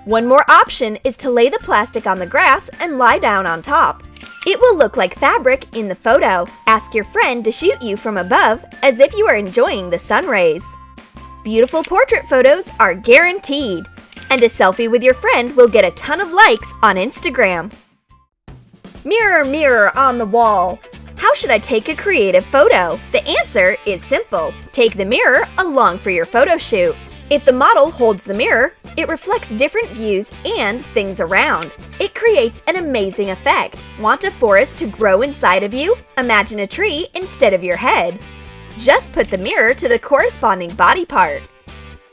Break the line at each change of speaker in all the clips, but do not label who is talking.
One more option is to lay the plastic on the grass and lie down on top. It will look like fabric in the photo. Ask your friend to shoot you from above as if you are enjoying the sun rays. Beautiful portrait photos are guaranteed, and a selfie with your friend will get a ton of likes on Instagram. Mirror, mirror on the wall. How should I take a creative photo? The answer is simple. Take the mirror along for your photo shoot. If the model holds the mirror, it reflects different views and things around. It creates an amazing effect. Want a forest to grow inside of you? Imagine a tree instead of your head. Just put the mirror to the corresponding body part.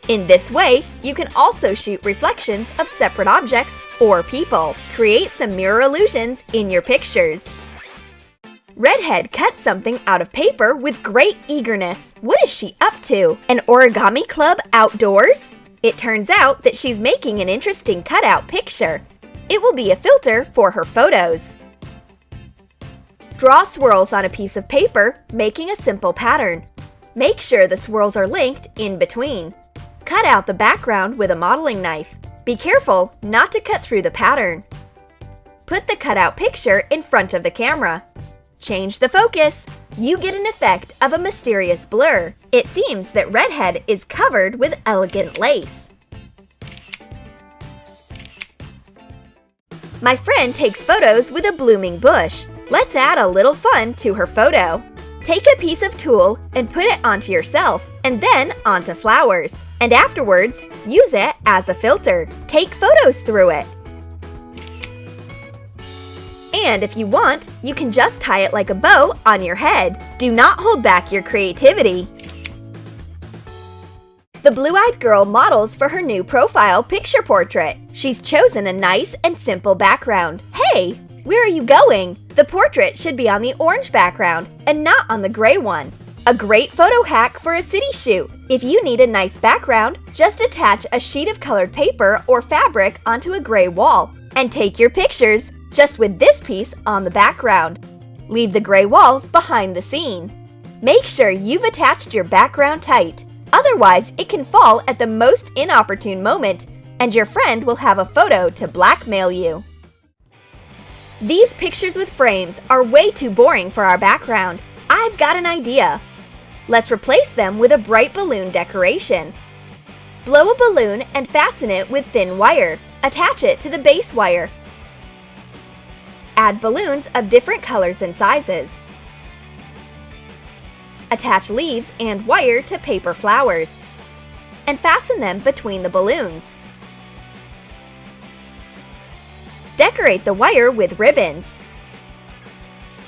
In this way, you can also shoot reflections of separate objects or people. Create some mirror illusions in your pictures. Redhead cut something out of paper with great eagerness. What is she up to? An origami club outdoors? It turns out that she's making an interesting cutout picture. It will be a filter for her photos. Draw swirls on a piece of paper, making a simple pattern. Make sure the swirls are linked in between. Cut out the background with a modeling knife. Be careful not to cut through the pattern. Put the cutout picture in front of the camera. Change the focus. You get an effect of a mysterious blur. It seems that Redhead is covered with elegant lace. My friend takes photos with a blooming bush. Let's add a little fun to her photo. Take a piece of tulle and put it onto yourself, and then onto flowers. And afterwards, use it as a filter. Take photos through it. And if you want, you can just tie it like a bow on your head. Do not hold back your creativity. The blue-eyed girl models for her new profile picture portrait. She's chosen a nice and simple background. Hey, where are you going? The portrait should be on the orange background and not on the gray one. A great photo hack for a city shoot. If you need a nice background, just attach a sheet of colored paper or fabric onto a gray wall and take your pictures just with this piece on the background. Leave the gray walls behind the scene. Make sure you've attached your background tight. Otherwise, it can fall at the most inopportune moment, and your friend will have a photo to blackmail you. These pictures with frames are way too boring for our background. I've got an idea. Let's replace them with a bright balloon decoration. Blow a balloon and fasten it with thin wire. Attach it to the base wire. Add balloons of different colors and sizes. Attach leaves and wire to paper flowers, and fasten them between the balloons. Decorate the wire with ribbons.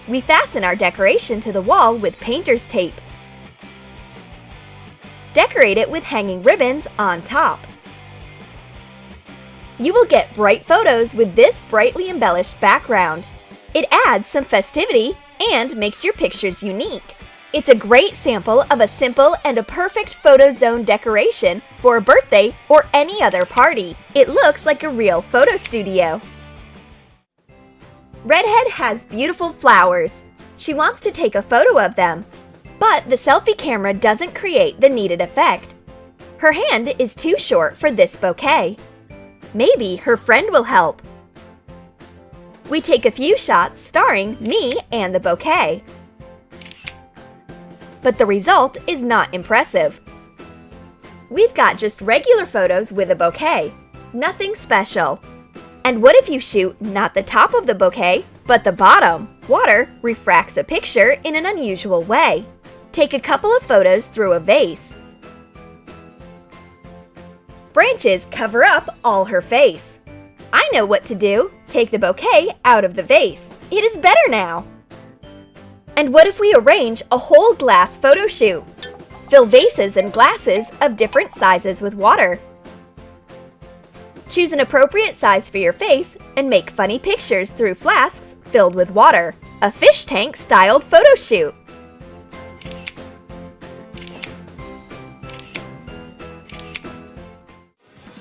We fasten our decoration to the wall with painter's tape. Decorate it with hanging ribbons on top. You will get bright photos with this brightly embellished background. It adds some festivity and makes your pictures unique. It's a great sample of a simple and a perfect photo zone decoration for a birthday or any other party. It looks like a real photo studio. Redhead has beautiful flowers. She wants to take a photo of them, but the selfie camera doesn't create the needed effect. Her hand is too short for this bouquet. Maybe her friend will help. We take a few shots starring me and the bouquet. But the result is not impressive. We've got just regular photos with a bouquet. Nothing special. And what if you shoot not the top of the bouquet, but the bottom? Water refracts a picture in an unusual way. Take a couple of photos through a vase. Branches cover up all her face. I know what to do. Take the bouquet out of the vase. It is better now. And what if we arrange a whole glass photo shoot? Fill vases and glasses of different sizes with water. Choose an appropriate size for your face and make funny pictures through flasks filled with water. A fish tank styled photo shoot.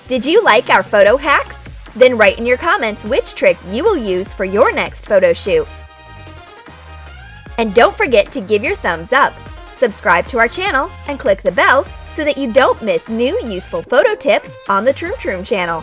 Did you like our photo hacks? Then write in your comments which trick you will use for your next photo shoot. And don't forget to give your thumbs up, subscribe to our channel, and click the bell so that you don't miss new useful photo tips on the Troom Troom channel.